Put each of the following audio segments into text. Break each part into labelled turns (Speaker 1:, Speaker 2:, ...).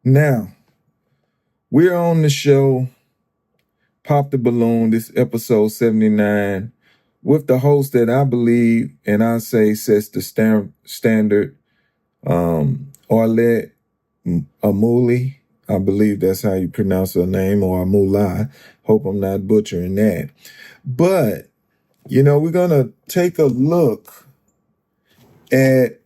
Speaker 1: Now, we're on the show, Pop the Balloon, this episode 79, with the host that I believe and I say sets the standard, Arlette Amuli. I believe that's how you pronounce her name, or Amulai. Hope I'm not butchering that. But, we're going to take a look at,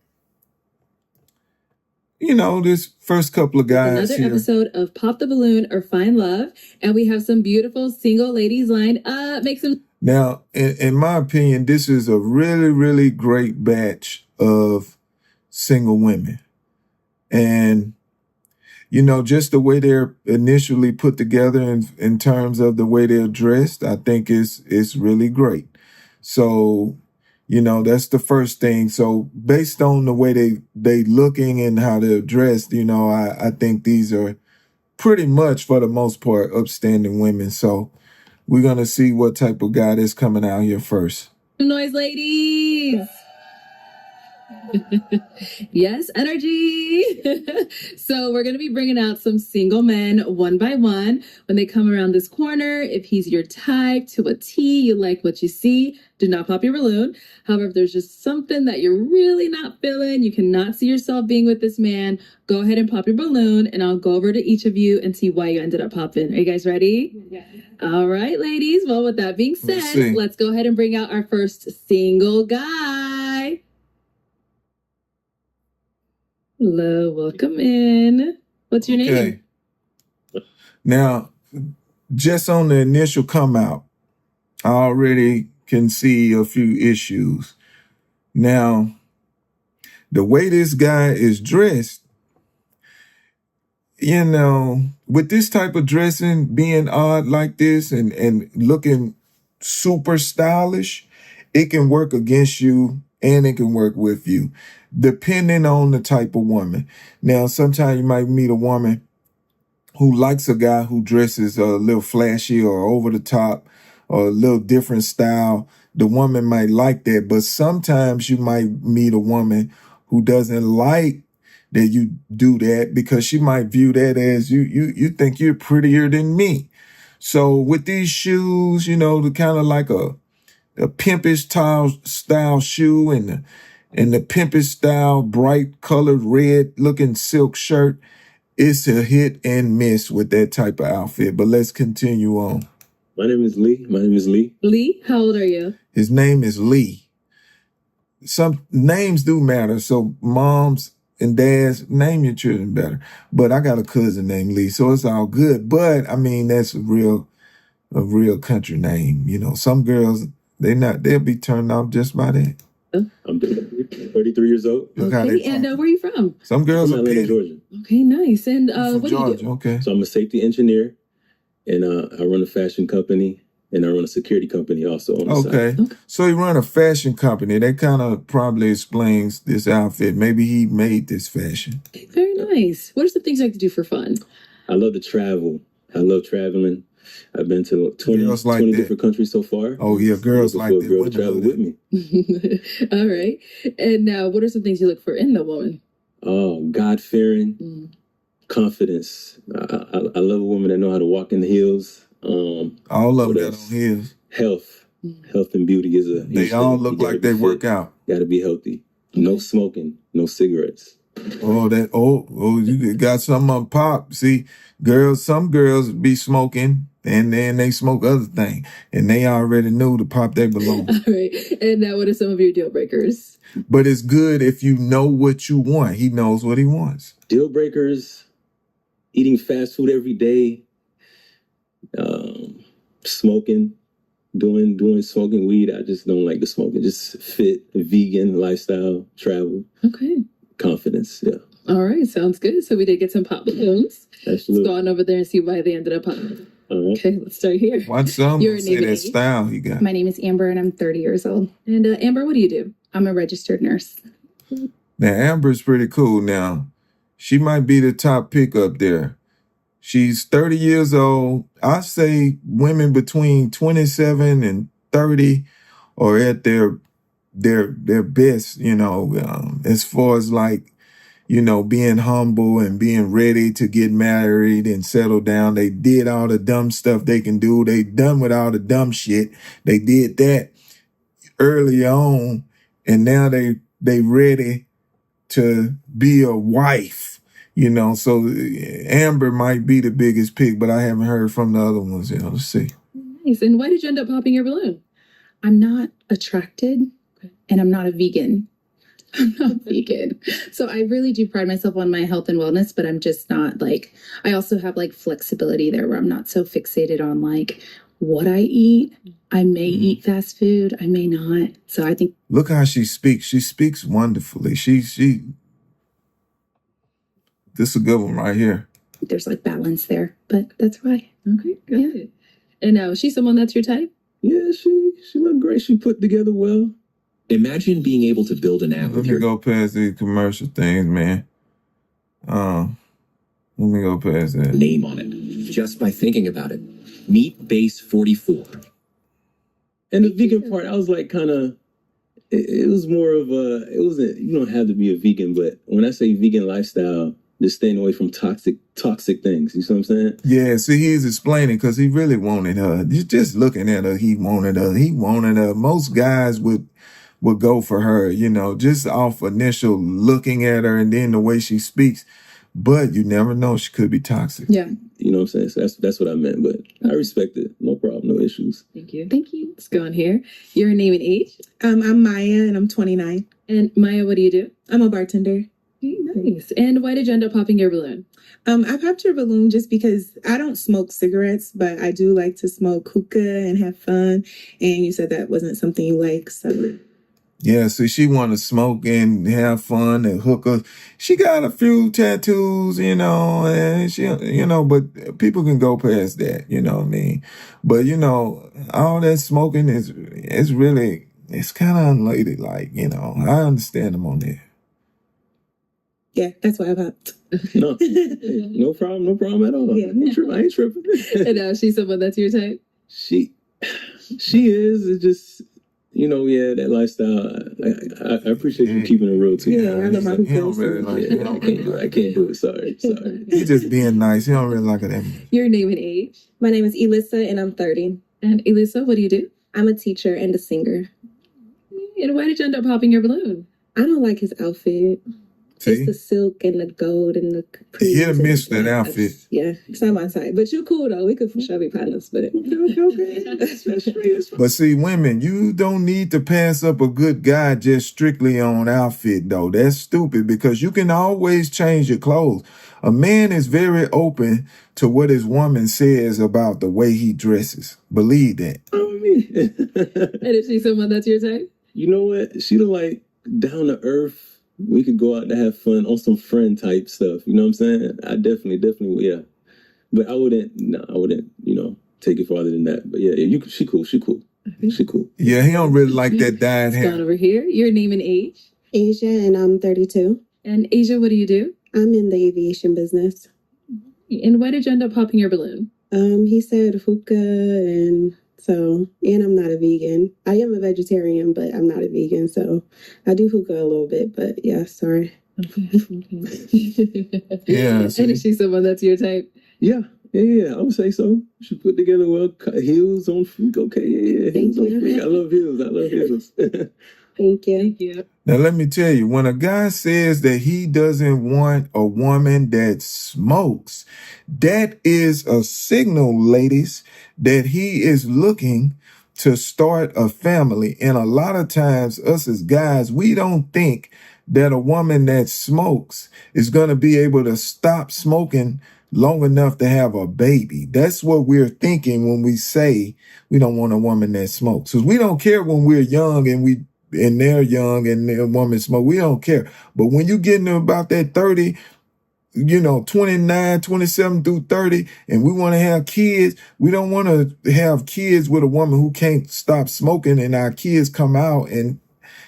Speaker 1: this first couple of guys
Speaker 2: Another episode of Pop the Balloon or Find Love. And we have some beautiful single ladies lined up.
Speaker 1: Now, in my opinion, this is a really, really great batch of single women. And, just the way they're initially put together in terms of the way they're dressed, I think is really great. So, that's the first thing. So based on the way they looking and how they're dressed, I think these are pretty much, for the most part, upstanding women. So we're going to see what type of guy is coming out here first.
Speaker 2: Noise, ladies. Yes, energy. So we're going to be bringing out some single men one by one. When they come around this corner, if he's your type to a T, you like what you see, do not pop your balloon. However, if there's just something that you're really not feeling, you cannot see yourself being with this man, go ahead and pop your balloon, and I'll go over to each of you and see why you ended up popping. Are you guys ready? Yeah. All right, ladies. Well, with that being said, let's go ahead and bring out our first single guy. Hello, welcome in. What's your name?
Speaker 1: Now, just on the initial come out, I already can see a few issues. Now, the way this guy is dressed, with this type of dressing, being odd like this and looking super stylish, it can work against you and it can work with you, depending on the type of woman. Now, sometimes you might meet a woman who likes a guy who dresses a little flashy or over the top or a little different style. The woman might like that, but sometimes you might meet a woman who doesn't like that you do that because she might view that as you think you're prettier than me. So with these shoes, the kind of like a pimpish style shoe and the pimpish style bright colored red looking silk shirt, it's a hit and miss with that type of outfit. But let's continue on.
Speaker 3: My name is Lee.
Speaker 2: Lee, how old are you?
Speaker 1: His name is Lee. Some names do matter. So moms and dads, name your children better. But I got a cousin named Lee, so it's all good. But I mean, that's a real country name. Some girls, they'll be turned off just by that.
Speaker 3: I'm 33 years old.
Speaker 2: Okay, and where are you from?
Speaker 1: Some girls
Speaker 3: are from Atlanta, Georgia.
Speaker 2: Okay, nice. And what
Speaker 1: Georgia,
Speaker 2: do you do?
Speaker 1: Okay.
Speaker 3: So I'm a safety engineer, and I run a fashion company, and I run a security company also on the side.
Speaker 1: Okay. So he run a fashion company. That kind of probably explains this outfit. Maybe he made this fashion.
Speaker 2: Okay, very nice. What are some things you like to do for fun?
Speaker 3: I love to travel. I love traveling. I've been to 20 different countries so far.
Speaker 1: Oh, yeah, girls like that.
Speaker 3: Girl to travel with me.
Speaker 2: All right. And now, what are some things you look for in the woman?
Speaker 3: Oh, God-fearing, confidence. I love a woman that know how to walk in the heels.
Speaker 1: All of them got on heels.
Speaker 3: Health and beauty is a.
Speaker 1: They all look like they work out.
Speaker 3: Got to be healthy. No smoking, no cigarettes.
Speaker 1: You got some on pop. See, some girls be smoking and then they smoke other things. And they already knew to pop their balloon.
Speaker 2: All right. And now what are some of your deal breakers?
Speaker 1: But it's good if you know what you want. He knows what he wants.
Speaker 3: Deal breakers, eating fast food every day, smoking, doing smoking weed. I just don't like the smoking. Just fit, vegan lifestyle, travel.
Speaker 2: Okay.
Speaker 3: Confidence, yeah.
Speaker 2: All right, sounds good. So we did get some pop balloons.
Speaker 3: Absolutely.
Speaker 2: Let's go on over there and see why they ended up popping. Okay, let's start here.
Speaker 1: Watch some say that style he got.
Speaker 4: My name is Amber and I'm 30 years old.
Speaker 2: And Amber, what do you do?
Speaker 4: I'm a registered nurse.
Speaker 1: Now, Amber's pretty cool now. She might be the top pick up there. She's 30 years old. I say women between 27 and 30 are at their best, as far as like being humble and being ready to get married and settle down. They did all the dumb stuff they can do. They done with all the dumb shit. They did that early on, and now they ready to be a wife. So Amber might be the biggest pick, but I haven't heard from the other ones. Let's see.
Speaker 2: Nice. And why did you end up popping your balloon?
Speaker 4: I'm not attracted and I'm not a vegan. I'm not vegan. So I really do pride myself on my health and wellness, but I'm just not like, I also have like flexibility there where I'm not so fixated on like what I eat. I may eat fast food, I may not. So I think.
Speaker 1: Look how she speaks. She speaks wonderfully. This is a good one right here.
Speaker 4: There's like balance there, but that's why.
Speaker 2: Okay, good. And now, is she someone that's your type?
Speaker 3: Yeah, she looked great. She put together well.
Speaker 5: Imagine being able to build an app
Speaker 1: Let
Speaker 5: with
Speaker 1: me
Speaker 5: your
Speaker 1: go past these commercial things, man. Let me go past that.
Speaker 5: name on it just by thinking about it. Meet Base 44.
Speaker 3: And the vegan part, I was like kind of, it was more of a, it wasn't, you don't have to be a vegan, but when I say vegan lifestyle, just staying away from toxic things. You see what I'm saying?
Speaker 1: Yeah, see, he's explaining because he really wanted her. Just looking at her, he wanted her. He wanted her. Most guys would go for her, just off initial looking at her and then the way she speaks. But you never know, she could be toxic.
Speaker 4: Yeah.
Speaker 3: You know what I'm saying? So that's what I meant, but I respect it. No problem, no issues.
Speaker 2: Thank you.
Speaker 4: Thank you.
Speaker 2: Let's go on here. Your name and age.
Speaker 6: I'm Maya and I'm 29.
Speaker 2: And Maya, what do you do?
Speaker 6: I'm a bartender.
Speaker 2: Okay, nice. And why did you end up popping your balloon?
Speaker 6: I popped your balloon just because I don't smoke cigarettes, but I do like to smoke hookah and have fun. And you said that wasn't something you like, so.
Speaker 1: Yeah, so she want to smoke and have fun and hook up. She got a few tattoos, and she, but people can go past that, you know what I mean? But, all that smoking is really, it's kind of unladylike, I understand them on that.
Speaker 6: Yeah, that's why I popped.
Speaker 3: No, no problem at all.
Speaker 6: Yeah.
Speaker 3: I ain't tripping.
Speaker 2: And now, is she someone that's your type?
Speaker 3: She is. It's just, that lifestyle. I appreciate you keeping it real too.
Speaker 6: Yeah, I love my
Speaker 1: He don't
Speaker 6: hookahs.
Speaker 1: really like it.
Speaker 3: I can't do it. Sorry.
Speaker 1: He just being nice. He don't really like it that much.
Speaker 2: Your name and age.
Speaker 6: My name is Elissa and I'm 30.
Speaker 2: And Elisa, what do you do?
Speaker 6: I'm a teacher and a singer.
Speaker 2: And why did you end up popping your balloon?
Speaker 6: I don't like his outfit.
Speaker 1: See?
Speaker 6: It's the silk and the gold and the
Speaker 1: He hit or miss that outfit.
Speaker 6: Yeah, it's not my side. But you cool though. We could for sure be partners, but
Speaker 1: But see, women, you don't need to pass up a good guy just strictly on outfit, though. That's stupid because you can always change your clothes. A man is very open to what his woman says about the way he dresses. Believe that.
Speaker 2: And is she someone that's your type?
Speaker 3: You know what? She look like down to earth. We could go out to have fun on some friend type stuff. You know what I'm saying? I definitely, yeah. But I wouldn't, take it farther than that. But yeah, she cool. She cool.
Speaker 1: Yeah, he don't really like that dyed
Speaker 2: Let's go on
Speaker 1: hair.
Speaker 2: over here. Your name and age.
Speaker 6: Asia and I'm 32.
Speaker 2: And Asia, what do you do?
Speaker 6: I'm in the aviation business.
Speaker 2: And why did you end up popping your balloon?
Speaker 6: He said hookah and I'm not a vegan. I am a vegetarian, but I'm not a vegan, so I do hookah a little bit, but yeah, sorry.
Speaker 2: Okay.
Speaker 1: Yeah,
Speaker 2: And
Speaker 1: see?
Speaker 2: is she someone that's your type?
Speaker 3: Yeah, I would say so. She put together well, cut heels on freak. Okay, yeah.
Speaker 6: Thank
Speaker 3: Heels on
Speaker 6: you.
Speaker 3: freak. I love heels.
Speaker 6: Thank you.
Speaker 2: Yeah.
Speaker 1: Now, let me tell you, when a guy says that he doesn't want a woman that smokes, that is a signal, ladies, that he is looking to start a family. And a lot of times, us as guys, we don't think that a woman that smokes is going to be able to stop smoking long enough to have a baby. That's what we're thinking when we say we don't want a woman that smokes. Because we don't care when we're young and they're young and their woman smoke. We don't care. But when you get into about that 30, 29, 27 through 30, and we want to have kids, we don't want to have kids with a woman who can't stop smoking and our kids come out and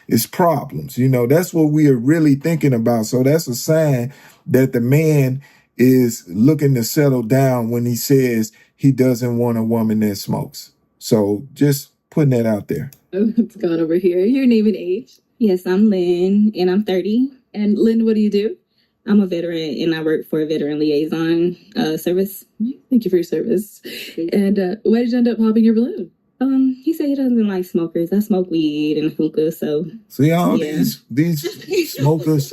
Speaker 1: it's problems. That's what we are really thinking about. So that's a sign that the man is looking to settle down when he says he doesn't want a woman that smokes. So just putting that out there.
Speaker 2: Let's go on over here. Your name and age.
Speaker 7: Yes, I'm Lynn, and I'm 30.
Speaker 2: And Lynn, what do you do? I'm a veteran and I work for a veteran liaison service.
Speaker 4: Thank you for your service.
Speaker 2: And why did you end up popping your balloon? He said he doesn't like smokers. I smoke weed and hookah, so
Speaker 1: See all
Speaker 2: Yeah.
Speaker 1: these smokers.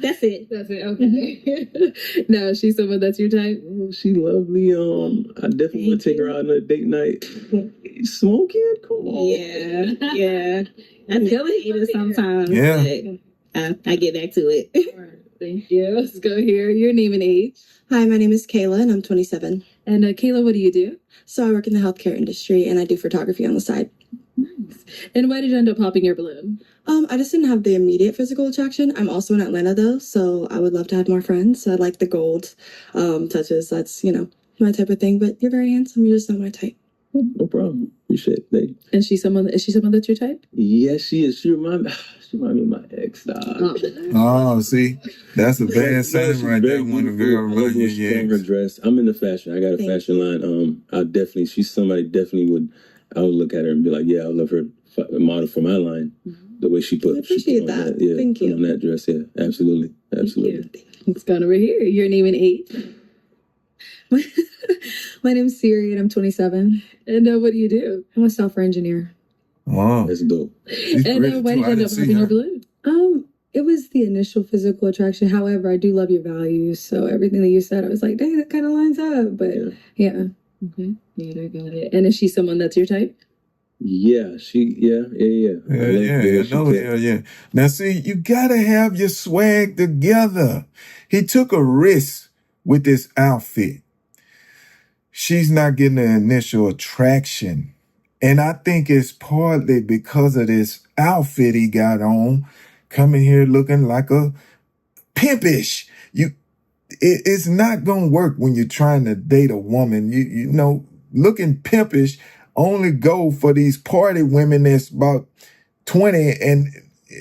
Speaker 2: that's it. That's it. Okay. No, she's someone that's your type.
Speaker 3: She lovely. I definitely want to take her out on a date night. Smoking? Come on.
Speaker 2: Yeah, yeah. I feel it sometimes.
Speaker 1: Yeah.
Speaker 2: but I get back to it. Thank you. Let's go here. Your name and age.
Speaker 7: Hi, my name is Kayla and I'm 27.
Speaker 2: And Kayla, what do you do?
Speaker 7: So I work in the healthcare industry and I do photography on the side.
Speaker 2: Nice. And why did you end up popping your balloon?
Speaker 7: I just didn't have the immediate physical attraction. I'm also in Atlanta though, so I would love to have more friends. So I like the gold touches. That's, my type of thing. But you're very handsome. You're just not my type.
Speaker 3: No problem. Appreciate it. Thank you.
Speaker 2: And is she someone that's your type?
Speaker 3: Yes, she is. She remind me of my ex, dog.
Speaker 1: Oh, see, that's a bad sign
Speaker 3: She's
Speaker 1: right there
Speaker 3: very
Speaker 1: when a
Speaker 3: beautiful.
Speaker 1: girl
Speaker 3: I love
Speaker 1: run
Speaker 3: when
Speaker 1: your
Speaker 3: she wears her
Speaker 1: ex.
Speaker 3: dress. I'm into fashion. I got a
Speaker 7: Thank
Speaker 3: fashion line. She's somebody definitely would. I would look at her and be like, yeah, I would love her model for my line. The way she put.
Speaker 7: I appreciate
Speaker 3: on
Speaker 7: that.
Speaker 3: Yeah,
Speaker 7: Thank you.
Speaker 3: On that dress. Yeah, absolutely, absolutely.
Speaker 2: Let's go on over here. Your name and age.
Speaker 8: My name's Siri and I'm 27.
Speaker 2: And what do you do?
Speaker 8: I'm a software engineer.
Speaker 1: Wow.
Speaker 3: That's dope.
Speaker 1: She's
Speaker 2: And
Speaker 1: pretty
Speaker 2: why
Speaker 1: too.
Speaker 2: did
Speaker 1: I
Speaker 2: you end
Speaker 1: didn't
Speaker 2: up
Speaker 1: see
Speaker 2: popping your
Speaker 1: her.
Speaker 2: balloon?
Speaker 8: It was the initial physical attraction. However, I do love your values. So everything that you said, I was like, dang, that kind of lines up. But yeah.
Speaker 2: Okay. Yeah, I got it. And is she someone that's your type?
Speaker 3: Yeah, yeah.
Speaker 1: Yeah. Now, see, you gotta have your swag together. He took a risk with this outfit. She's not getting the initial attraction. And I think it's partly because of this outfit he got on, coming here looking like a pimpish. It's not gonna work when you're trying to date a woman. Looking pimpish only go for these party women that's about 20 and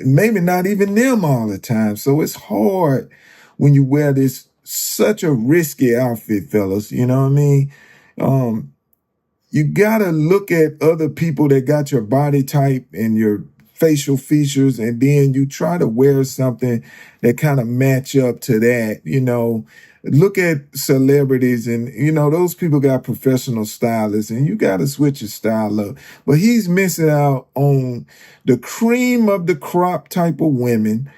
Speaker 1: maybe not even them all the time. So it's hard when you wear this such a risky outfit, fellas. You know what I mean? You gotta look at other people that got your body type and your facial features, and then you try to wear something that kind of match up to that. Look at celebrities, and those people got professional stylists, and you gotta switch your style up. But he's missing out on the cream of the crop type of women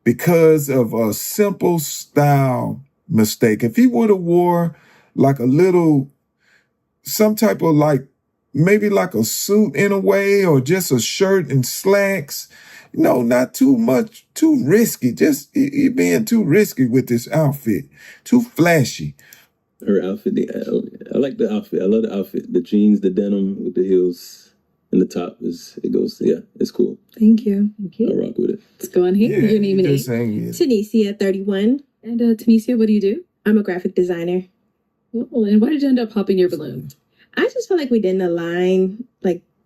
Speaker 1: because of a simple style mistake. If he would have wore like some type of maybe like a suit in a way, or just a shirt and slacks, not too much, too risky. Just he being too risky with this outfit, too flashy.
Speaker 3: Her outfit, I like the outfit. I love the outfit. The jeans, the denim with the heels, and the top it's cool.
Speaker 8: Thank you.
Speaker 3: I rock with it.
Speaker 2: Let's go on here. Your name and age.
Speaker 6: Tanisha, 31.
Speaker 2: And Tanisha, what do you do?
Speaker 6: I'm a graphic designer.
Speaker 2: Cool. And why did you end up popping your balloon?
Speaker 6: I just feel like we didn't align,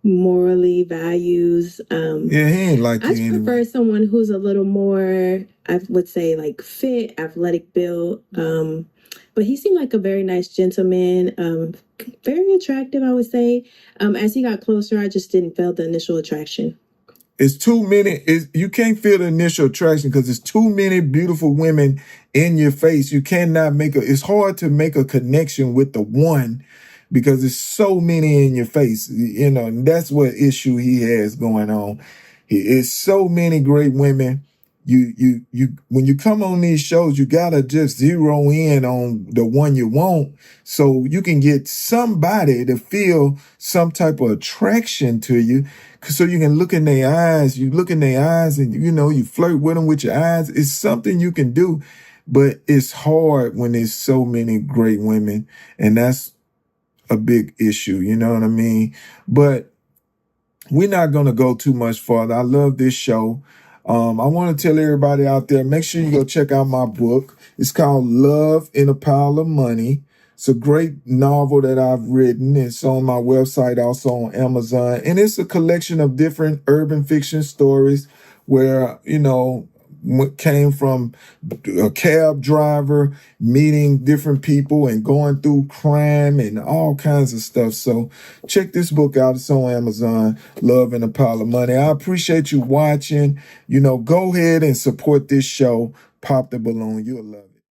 Speaker 6: morally, values.
Speaker 1: He ain't like
Speaker 6: I
Speaker 1: you
Speaker 6: just
Speaker 1: anyway.
Speaker 6: prefer someone who's a little more, I would say, fit, athletic build. But he seemed like a very nice gentleman, very attractive, I would say. As he got closer, I just didn't feel the initial attraction.
Speaker 1: It's too many. You can't feel the initial attraction because it's too many beautiful women in your face. You cannot it's hard to make a connection with the one because there's so many in your face. And that's what issue he has going on. It's so many great women. You when you come on these shows, you gotta just zero in on the one you want so you can get somebody to feel some type of attraction to you, so you can look in their eyes. You look in their eyes and you flirt with them with your eyes. It's something you can do, but it's hard when there's so many great women, and that's a big issue. You know what I mean? But we're not gonna go too much farther. I love this show. I want to tell everybody out there, make sure you go check out my book. It's called Love in a Pile of Money. It's a great novel that I've written. It's on my website, also on Amazon. And it's a collection of different urban fiction stories where, came from a cab driver, meeting different people and going through crime and all kinds of stuff. So check this book out. It's on Amazon, Love and a Pile of Money. I appreciate you watching. Go ahead and support this show. Pop the balloon. You'll love it.